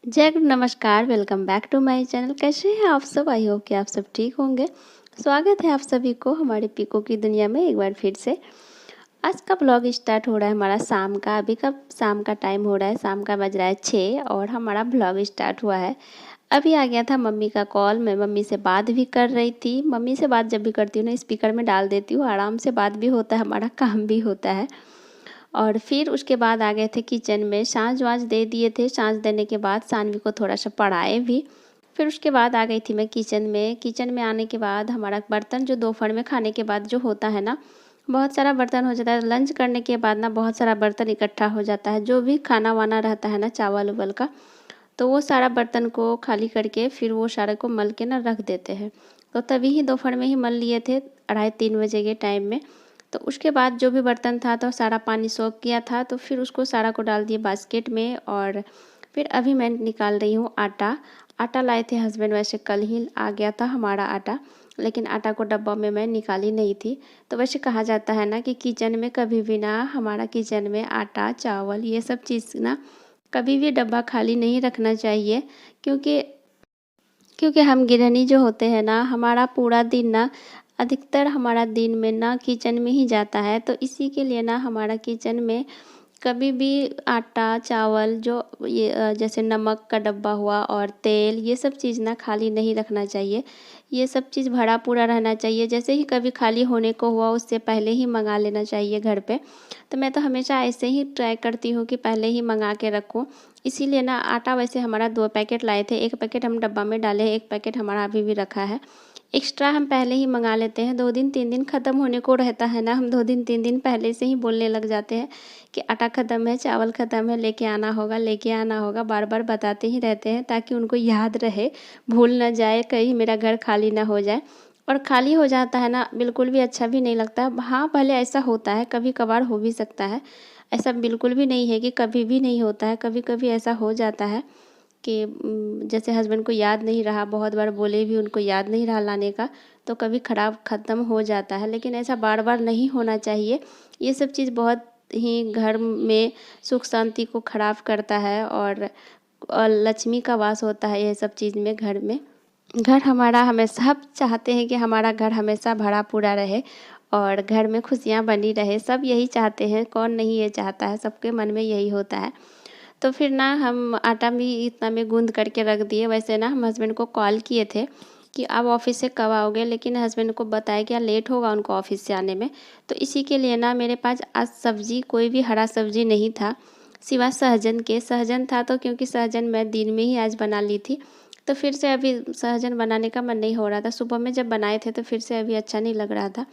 जय गुरु नमस्कार, welcome back to my channel. कैसे हैं आप सब? आई होप कि आप सब ठीक होंगे। स्वागत है आप सभी को हमारे पीको की दुनिया में एक बार फिर से। आज का ब्लॉग स्टार्ट हो रहा है हमारा शाम का। अभी का शाम का टाइम हो रहा है, शाम का बज रहा है 6 और हमारा ब्लॉग स्टार्ट हुआ है। अभी आ गया था मम्मी का कॉल। मैं मम्मी से बात भी कर रही थी। मम्मी से बात जब भी करती हूँ ना, स्पीकर में डाल देती हूँ, आराम से बात भी होता है, हमारा काम भी होता है। और फिर उसके बाद आ गए थे किचन में, साँझ वाँझ दे दिए थे। साँझ देने के बाद सानवी को थोड़ा सा पढ़ाए भी। फिर उसके बाद आ गई थी मैं किचन में। किचन में आने के बाद हमारा बर्तन जो दोपहर में खाने के बाद जो होता है ना, बहुत सारा बर्तन हो जाता है। लंच करने के बाद ना बहुत सारा बर्तन इकट्ठा हो जाता है, जो भी खाना वाना रहता है ना, चावल उवल का। तो वो सारा बर्तन को खाली करके फिर वो सारे को मल के ना रख देते हैं। तो तभी ही दोपहर में ही मल लिए थे, 2:30-3 बजे के टाइम में। तो उसके बाद जो भी बर्तन था तो सारा पानी सोख किया था, तो फिर उसको सारा को डाल दिए बास्केट में। और फिर अभी मैं निकाल रही हूँ आटा। आटा लाए थे हस्बैंड, वैसे कल ही आ गया था हमारा आटा, लेकिन आटा को डब्बा में मैं निकाली नहीं थी। तो वैसे कहा जाता है ना कि किचन में कभी भी ना, हमारा किचन में आटा चावल ये सब चीज़ ना कभी भी डब्बा खाली नहीं रखना चाहिए। क्योंकि क्योंकि हम गृहिणी जो होते हैं ना, हमारा पूरा दिन ना, अधिकतर हमारा दिन में ना किचन में ही जाता है। तो इसी के लिए ना हमारा किचन में कभी भी आटा चावल जो ये जैसे नमक का डब्बा हुआ और तेल, ये सब चीज़ ना खाली नहीं रखना चाहिए। ये सब चीज़ भरा पूरा रहना चाहिए। जैसे ही कभी खाली होने को हुआ, उससे पहले ही मंगा लेना चाहिए घर पे। तो मैं तो हमेशा ऐसे ही ट्राई करती हूँ कि पहले ही मंगा के रखूँ। इसीलिए ना आटा वैसे हमारा 2 पैकेट लाए थे, 1 पैकेट हम डब्बा में डाले हैं, 1 पैकेट हमारा अभी भी रखा है। एक्स्ट्रा हम पहले ही मंगा लेते हैं। 2 दिन 3 दिन ख़त्म होने को रहता है ना, हम 2 दिन 3 दिन पहले से ही बोलने लग जाते हैं कि आटा ख़त्म है, चावल ख़त्म है, लेके आना होगा, लेके आना होगा। बार बार बताते ही रहते हैं ताकि उनको याद रहे, भूल ना जाए, कहीं मेरा घर खाली ना हो जाए। और खाली हो जाता है ना, बिल्कुल भी अच्छा भी नहीं लगता। हाँ, भले ऐसा होता है, कभी कभार हो भी सकता है। ऐसा बिल्कुल भी नहीं है कि कभी भी नहीं होता है, कभी कभी ऐसा हो जाता है कि जैसे हस्बैंड को याद नहीं रहा, बहुत बार बोले भी उनको याद नहीं रहा लाने का, तो कभी ख़राब ख़त्म हो जाता है। लेकिन ऐसा बार बार नहीं होना चाहिए। ये सब चीज़ बहुत ही घर में सुख शांति को ख़राब करता है। और लक्ष्मी का वास होता है ये सब चीज़ में घर में। घर हमारा हमेशा, सब चाहते हैं कि हमारा घर हमेशा भरा पूरा रहे और घर में खुशियाँ बनी रहे। सब यही चाहते हैं, कौन नहीं ये चाहता है, सबके मन में यही होता है। तो फिर ना हम आटा भी इतना में गूंद करके रख दिए। वैसे ना हम हस्बैंड को कॉल किए थे कि आप ऑफिस से कब आओगे, लेकिन हस्बैंड को बताया कि लेट होगा उनको ऑफिस से आने में। तो इसी के लिए ना मेरे पास आज सब्ज़ी, कोई भी हरा सब्ज़ी नहीं था सिवा सहजन के। सहजन था तो क्योंकि सहजन मैं दिन में ही आज बना ली थी, तो फिर से अभी सहजन बनाने का मन नहीं हो रहा था। सुबह में जब बनाए थे तो फिर से अभी अच्छा नहीं लग रहा था।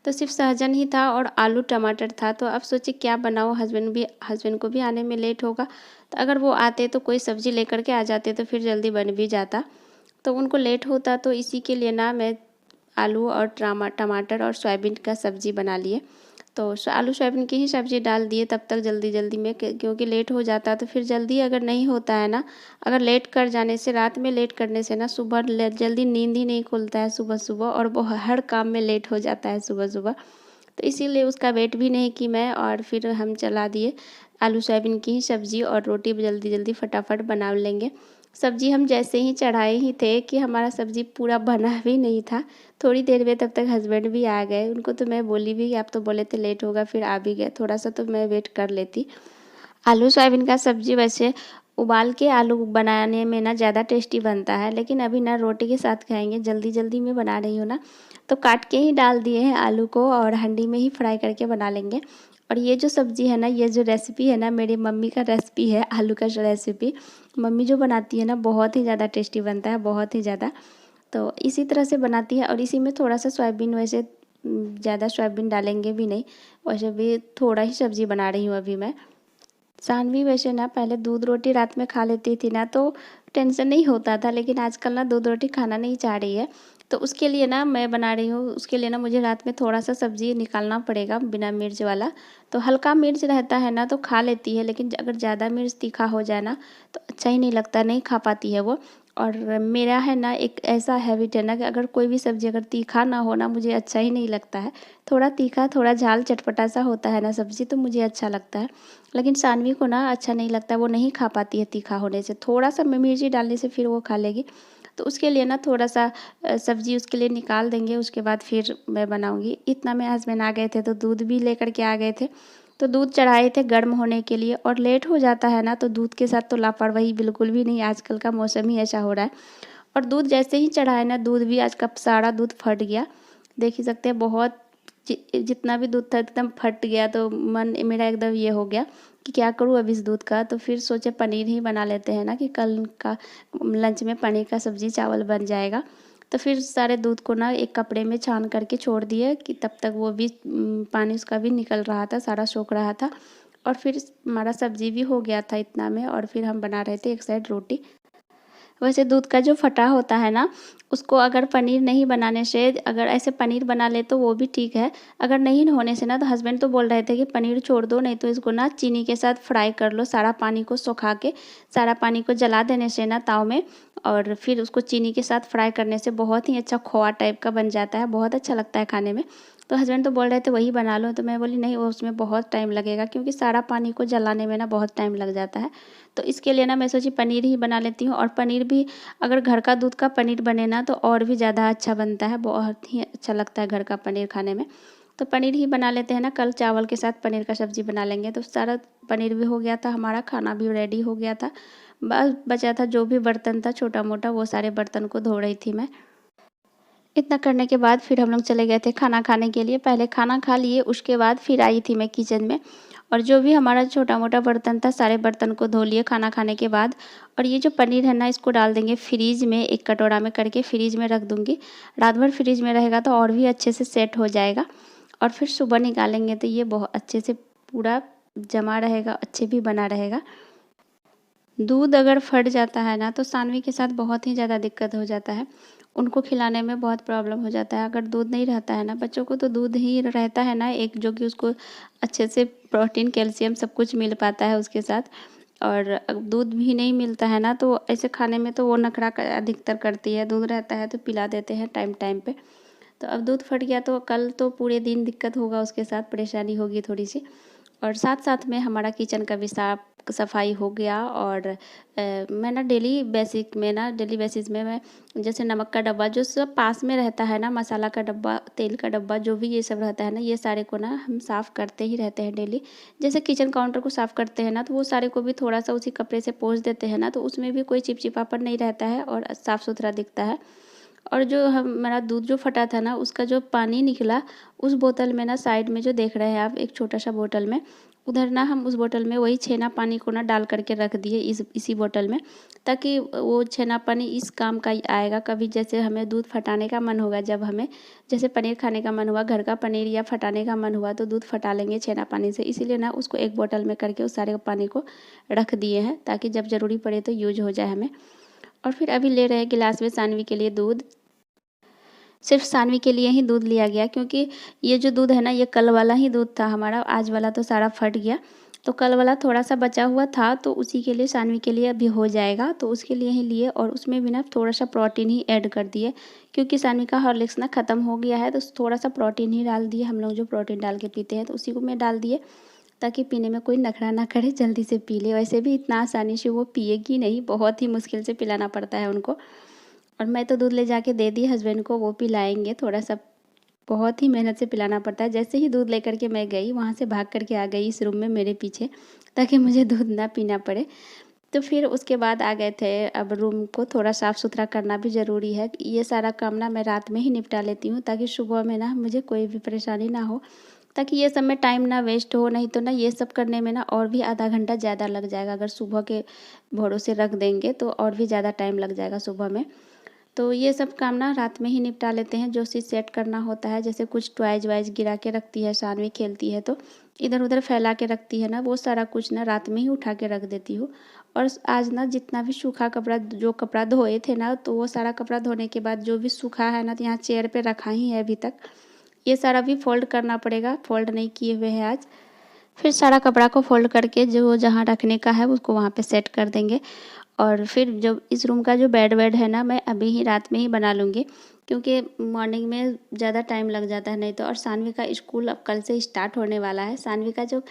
तो सिर्फ सहजन ही था और आलू टमाटर था। तो अब सोचे क्या बनाऊँ, हस्बैंड को भी आने में लेट होगा। तो अगर वो आते तो कोई सब्ज़ी लेकर के आ जाते तो फिर जल्दी बन भी जाता। तो उनको लेट होता, तो इसी के लिए ना मैं आलू और टमाटर और सोयाबीन का सब्ज़ी बना लिए। तो आलू सोयाबीन की ही सब्ज़ी डाल दिए तब तक जल्दी जल्दी में, क्योंकि लेट हो जाता तो फिर जल्दी अगर नहीं होता है ना, अगर लेट कर जाने से, रात में लेट करने से ना, सुबह जल्दी नींद ही नहीं खुलता है सुबह सुबह, और वो हर काम में लेट हो जाता है सुबह सुबह। तो इसीलिए उसका वेट भी नहीं की मैं, और फिर हम चला दिए आलू सोयाबीन की ही सब्ज़ी। और रोटी भी जल्दी जल्दी फटाफट बना लेंगे। सब्ज़ी हम जैसे ही चढ़ाए ही थे कि हमारा सब्ज़ी पूरा बना भी नहीं था। थोड़ी देर में तब तक हस्बैंड भी आ गए। उनको तो मैं बोली भी, आप तो बोले थे लेट होगा, फिर आ भी गए। थोड़ा सा तो मैं वेट कर लेती। आलू सोयाबीन का सब्ज़ी वैसे उबाल के आलू बनाने में ना ज़्यादा टेस्टी बनता है, लेकिन अभी ना रोटी के साथ खाएंगे, जल्दी जल्दी में बना रही हूँ ना, तो काट के ही डाल दिए हैं आलू को और हंडी में ही फ्राई करके बना लेंगे। और ये जो सब्ज़ी है ना, ये जो रेसिपी है ना, मेरी मम्मी का रेसिपी है, आलू का रेसिपी। मम्मी जो बनाती है ना, बहुत ही ज़्यादा टेस्टी बनता है, बहुत ही ज़्यादा। तो इसी तरह से बनाती है। और इसी में थोड़ा सा सोयाबीन, वैसे ज़्यादा सोयाबीन डालेंगे भी नहीं, वैसे भी थोड़ा ही सब्ज़ी बना रही हूँ अभी मैं। सानवी वैसे ना पहले दूध रोटी रात में खा लेती थी ना, तो टेंशन नहीं होता था, लेकिन आजकल ना दूध रोटी खाना नहीं चाह रही है। तो उसके लिए ना मैं बना रही हूँ, उसके लिए ना मुझे रात में थोड़ा-सा सब्ज़ी निकालना पड़ेगा बिना मिर्च वाला। तो हल्का मिर्च रहता है ना तो खा लेती है, लेकिन अगर ज़्यादा मिर्च तीखा हो जाए ना तो अच्छा ही नहीं लगता, नहीं खा पाती है वो। और मेरा है ना एक ऐसा हैबिट है ना कि अगर कोई भी सब्ज़ी अगर तीखा ना हो ना मुझे अच्छा ही नहीं लगता है। थोड़ा तीखा, थोड़ा झाल चटपटा सा होता है ना सब्ज़ी तो मुझे अच्छा लगता है। लेकिन सानवी को ना अच्छा नहीं लगता, वो नहीं खा पाती है तीखा होने से। थोड़ा-सा मिर्ची डालने से फिर वो खा लेगी। तो उसके लिए ना थोड़ा-सा सब्ज़ी उसके लिए निकाल देंगे, उसके बाद फिर मैं बनाऊँगी। इतना में हस्बैंड आ गए थे तो दूध भी लेकर के आ गए थे। तो दूध चढ़ाए थे गर्म होने के लिए, और लेट हो जाता है ना तो दूध के साथ तो लापरवाही बिल्कुल भी नहीं, आजकल का मौसम ही ऐसा हो रहा है। और दूध जैसे ही चढ़ाए ना, दूध भी आज का सारा दूध फट गया। देख ही सकते हैं, बहुत जितना भी दूध था एकदम फट गया। तो मन मेरा एकदम ये हो गया कि क्या करूँ अब इस दूध का। तो फिर सोचे पनीर ही बना लेते हैं ना, कि कल का लंच में पनीर का सब्ज़ी चावल बन जाएगा। तो फिर सारे दूध को ना एक कपड़े में छान करके छोड़ दिए कि तब तक वो भी पानी उसका भी निकल रहा था, सारा सोख रहा था। और फिर हमारा सब्ज़ी भी हो गया था इतना में, और फिर हम बना रहे थे एक साइड रोटी। वैसे दूध का जो फटा होता है ना, उसको अगर पनीर नहीं बनाने से अगर ऐसे पनीर बना ले तो वो भी ठीक है। अगर नहीं होने से ना, तो हस्बैंड तो बोल रहे थे कि पनीर छोड़ दो, नहीं तो इसको ना चीनी के साथ फ्राई कर लो, सारा पानी को सुखा के, सारा पानी को जला देने से ना ताव में, और फिर उसको चीनी के साथ फ्राई करने से बहुत ही अच्छा खोआ टाइप का बन जाता है, बहुत अच्छा लगता है खाने में। तो हस्बैंड तो बोल रहे थे वही बना लो, तो मैं बोली नहीं, वो उसमें बहुत टाइम लगेगा, क्योंकि सारा पानी को जलाने में ना बहुत टाइम लग जाता है। तो इसके लिए ना मैं सोची पनीर ही बना लेती हूँ। और पनीर भी अगर घर का दूध का पनीर बने ना तो और भी ज़्यादा अच्छा बनता है, बहुत ही अच्छा लगता है घर का पनीर खाने में। तो पनीर ही बना लेते हैं ना, कल चावल के साथ पनीर का सब्ज़ी बना लेंगे। तो सारा पनीर भी हो गया था, हमारा खाना भी रेडी हो गया था। बस बचा था जो भी बर्तन था छोटा मोटा, वो सारे बर्तन को धो रही थी मैं। इतना करने के बाद फिर हम लोग चले गए थे खाना खाने के लिए। पहले खाना खा लिए, उसके बाद फिर आई थी मैं किचन में, और जो भी हमारा छोटा-मोटा बर्तन था सारे बर्तन को धो लिए खाना खाने के बाद। और ये जो पनीर है ना, इसको डाल देंगे फ्रिज में, एक कटोरा में करके फ्रिज में रख दूँगी। रात भर फ्रिज में रहेगा तो और भी अच्छे से सेट हो जाएगा, और फिर सुबह निकालेंगे तो ये बहुत अच्छे से पूरा जमा रहेगा, अच्छे भी बना रहेगा। दूध अगर फट जाता है ना तो सानवी के साथ बहुत ही ज़्यादा दिक्कत हो जाता है। उनको खिलाने में बहुत प्रॉब्लम हो जाता है। अगर दूध नहीं रहता है ना, बच्चों को तो दूध ही रहता है ना एक, जो कि उसको अच्छे से प्रोटीन, कैल्शियम सब कुछ मिल पाता है उसके साथ। और दूध भी नहीं मिलता है ना तो ऐसे खाने में तो वो नखरा अधिकतर करती है। दूध रहता है तो पिला देते हैं टाइम टाइम पे। तो अब दूध फट गया तो कल तो पूरे दिन दिक्कत होगा, उसके साथ परेशानी होगी थोड़ी सी। और साथ साथ में हमारा किचन का भी साफ सफाई हो गया। और मैं ना डेली बेसिस में मैं जैसे नमक का डब्बा जो सब पास में रहता है ना, मसाला का डब्बा, तेल का डब्बा, जो भी ये सब रहता है ना, ये सारे को ना हम साफ़ करते ही रहते हैं डेली। जैसे किचन काउंटर को साफ़ करते हैं ना, तो वो सारे को भी थोड़ा सा उसी कपड़े से पोंछ देते हैं ना, तो उसमें भी कोई चिपचिपापन नहीं रहता है और साफ़ सुथरा दिखता है। और जो हमारा दूध जो फटा था ना, उसका जो पानी निकला, उस बोतल में ना साइड में जो देख रहे हैं आप, एक छोटा सा बोतल में, उधर ना हम उस बोतल में वही छेना पानी को ना डाल करके रख दिए इसी बोतल में, ताकि वो छेना पानी इस काम का ही आएगा। कभी जैसे हमें दूध फटाने का मन होगा, जब हमें जैसे पनीर खाने का मन हुआ, घर का पनीर, या फटाने का मन हुआ, तो दूध फटा लेंगे छेना पानी से। इसीलिए ना उसको एक बोतल में करके उस सारे पानी को रख दिए हैं, ताकि जब ज़रूरी पड़े तो यूज हो जाए हमें। और फिर अभी ले रहे हैं गिलास में सानवी के लिए दूध। सिर्फ सानवी के लिए ही दूध लिया गया, क्योंकि ये जो दूध है ना, ये कल वाला ही दूध था हमारा, आज वाला तो सारा फट गया। तो कल वाला थोड़ा सा बचा हुआ था, तो उसी के लिए सानवी के लिए अभी हो जाएगा, तो उसके लिए ही लिए। और उसमें भी ना थोड़ा सा प्रोटीन ही ऐड कर दिए, क्योंकि सानवी का हॉर्लिक्स ना ख़त्म हो गया है, तो थोड़ा सा प्रोटीन ही डाल दिए। हम लोग जो प्रोटीन डाल के पीते हैं तो उसी को मैं डाल दिए, ताकि पीने में कोई नखरा ना करे, जल्दी से पी ले। वैसे भी इतना आसानी से वो पिएगी नहीं, बहुत ही मुश्किल से पिलाना पड़ता है उनको। और मैं तो दूध ले जाके दे दी हस्बैंड को, वो पिलाएंगे थोड़ा सा, बहुत ही मेहनत से पिलाना पड़ता है। जैसे ही दूध लेकर के मैं गई, वहाँ से भाग करके आ गई इस रूम में मेरे पीछे, ताकि मुझे दूध ना पीना पड़े। तो फिर उसके बाद आ गए थे, अब रूम को थोड़ा साफ़ सुथरा करना भी ज़रूरी है। ये सारा काम ना मैं रात में ही निपटा लेती हूँ, ताकि सुबह में ना मुझे कोई भी परेशानी ना हो, ताकि ये सब में टाइम ना वेस्ट हो। नहीं तो ना ये सब करने में ना और भी आधा घंटा ज़्यादा लग जाएगा, अगर सुबह के भरोसे रख देंगे तो और भी ज़्यादा टाइम लग जाएगा सुबह में। तो ये सब काम ना रात में ही निपटा लेते हैं, जो चीज़ सेट करना होता है। जैसे कुछ टॉयज़ वाइज गिरा के रखती है सानवी, खेलती है तो इधर उधर फैला के रखती है ना, वो सारा कुछ ना रात में ही उठा के रख देती हूँ। और आज ना जितना भी सूखा कपड़ा, जो कपड़ा धोए थे ना, तो वो सारा कपड़ा धोने के बाद जो भी सूखा है ना, तो यहाँ चेयर पे रखा ही है अभी तक। ये सारा भी फ़ोल्ड करना पड़ेगा, फ़ोल्ड नहीं किए हुए हैं आज। फिर सारा कपड़ा को फ़ोल्ड करके जो जहाँ रखने का है उसको वहाँ पे सेट कर देंगे। और फिर जो इस रूम का जो बेड वेड है ना, मैं अभी ही रात में ही बना लूँगी, क्योंकि मॉर्निंग में ज़्यादा टाइम लग जाता है नहीं तो। और सानवी का स्कूल अब कल से स्टार्ट होने वाला है। सानवी का जो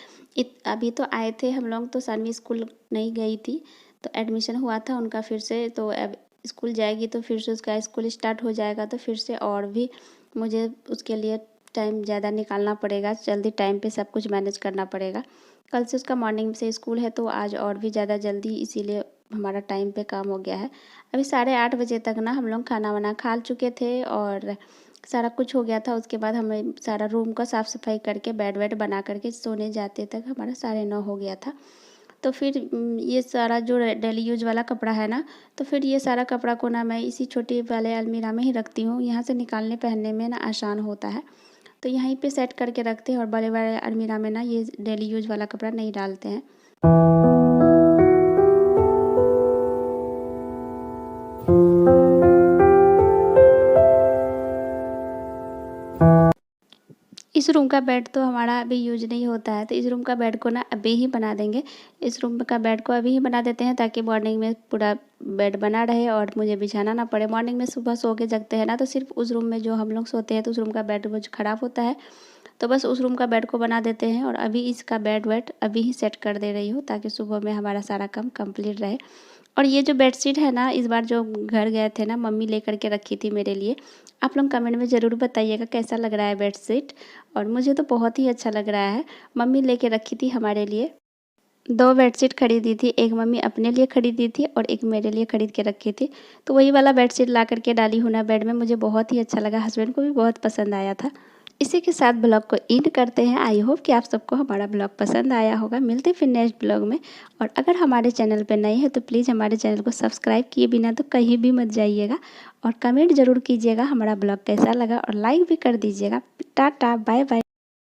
अभी तो आए थे हम लोग, तो सानवी स्कूल नहीं गई थी, तो एडमिशन हुआ था उनका फिर से, तो अब स्कूल जाएगी तो फिर से उसका स्कूल स्टार्ट हो जाएगा, तो फिर से और भी मुझे उसके लिए टाइम ज़्यादा निकालना पड़ेगा, जल्दी टाइम पे सब कुछ मैनेज करना पड़ेगा। कल से उसका मॉर्निंग से स्कूल है, तो आज और भी ज़्यादा जल्दी, इसीलिए हमारा टाइम पे काम हो गया है। अभी 8:30 बजे तक ना हम लोग खाना वाना खा चुके थे और सारा कुछ हो गया था। उसके बाद हमें सारा रूम का साफ़ सफाई करके बेड वेड बना करके सोने जाते तक हमारा 9:30 हो गया था। तो फिर ये सारा जो डेली यूज वाला कपड़ा है ना, तो फिर ये सारा कपड़ा को ना मैं इसी छोटे वाले अलमीरा में ही रखती हूँ। यहाँ से निकालने पहनने में ना आसान होता है, तो यहीं पे सेट करके रखते हैं। और बड़े बड़े अलमीरा में ना ये डेली यूज वाला कपड़ा नहीं डालते हैं। इस रूम का बेड तो हमारा अभी यूज नहीं होता है, तो इस रूम का बेड को ना अभी ही बना देंगे। इस रूम का बेड को अभी ही बना देते हैं, ताकि मॉर्निंग में पूरा बेड बना रहे और मुझे बिछाना ना पड़े। मॉर्निंग में सुबह सो के जगते हैं ना, तो सिर्फ उस रूम में जो हम लोग सोते हैं, तो उस रूम का बेड वो ख़राब होता है, तो बस उस रूम का बेड को बना देते हैं। और अभी इसका बेड वेड अभी ही सेट कर दे रही हूँ, ताकि सुबह में हमारा सारा काम कंप्लीट रहे। और ये जो बेडशीट है ना, इस बार जो घर गए थे ना, मम्मी लेकर के रखी थी मेरे लिए। आप लोग कमेंट में ज़रूर बताइएगा कैसा लग रहा है बेडशीट। और मुझे तो बहुत ही अच्छा लग रहा है। मम्मी लेके रखी थी हमारे लिए। 2 बेडशीट खरीदी थी, एक मम्मी अपने लिए खरीदी थी और एक मेरे लिए खरीद के रखी थी। तो वही वाला बेडशीट ला करके डाली हूँ ना बेड में, मुझे बहुत ही अच्छा लगा, हस्बैंड को भी बहुत पसंद आया था। इसी के साथ ब्लॉग को एंड करते हैं। आई होप कि आप सबको हमारा ब्लॉग पसंद आया होगा। मिलते हैं फिर नेक्स्ट ब्लॉग में। और अगर हमारे चैनल पर नए हैं तो प्लीज़ हमारे चैनल को सब्सक्राइब किए बिना तो कहीं भी मत जाइएगा। और कमेंट ज़रूर कीजिएगा हमारा ब्लॉग कैसा लगा, और लाइक भी कर दीजिएगा। Tata bye bye.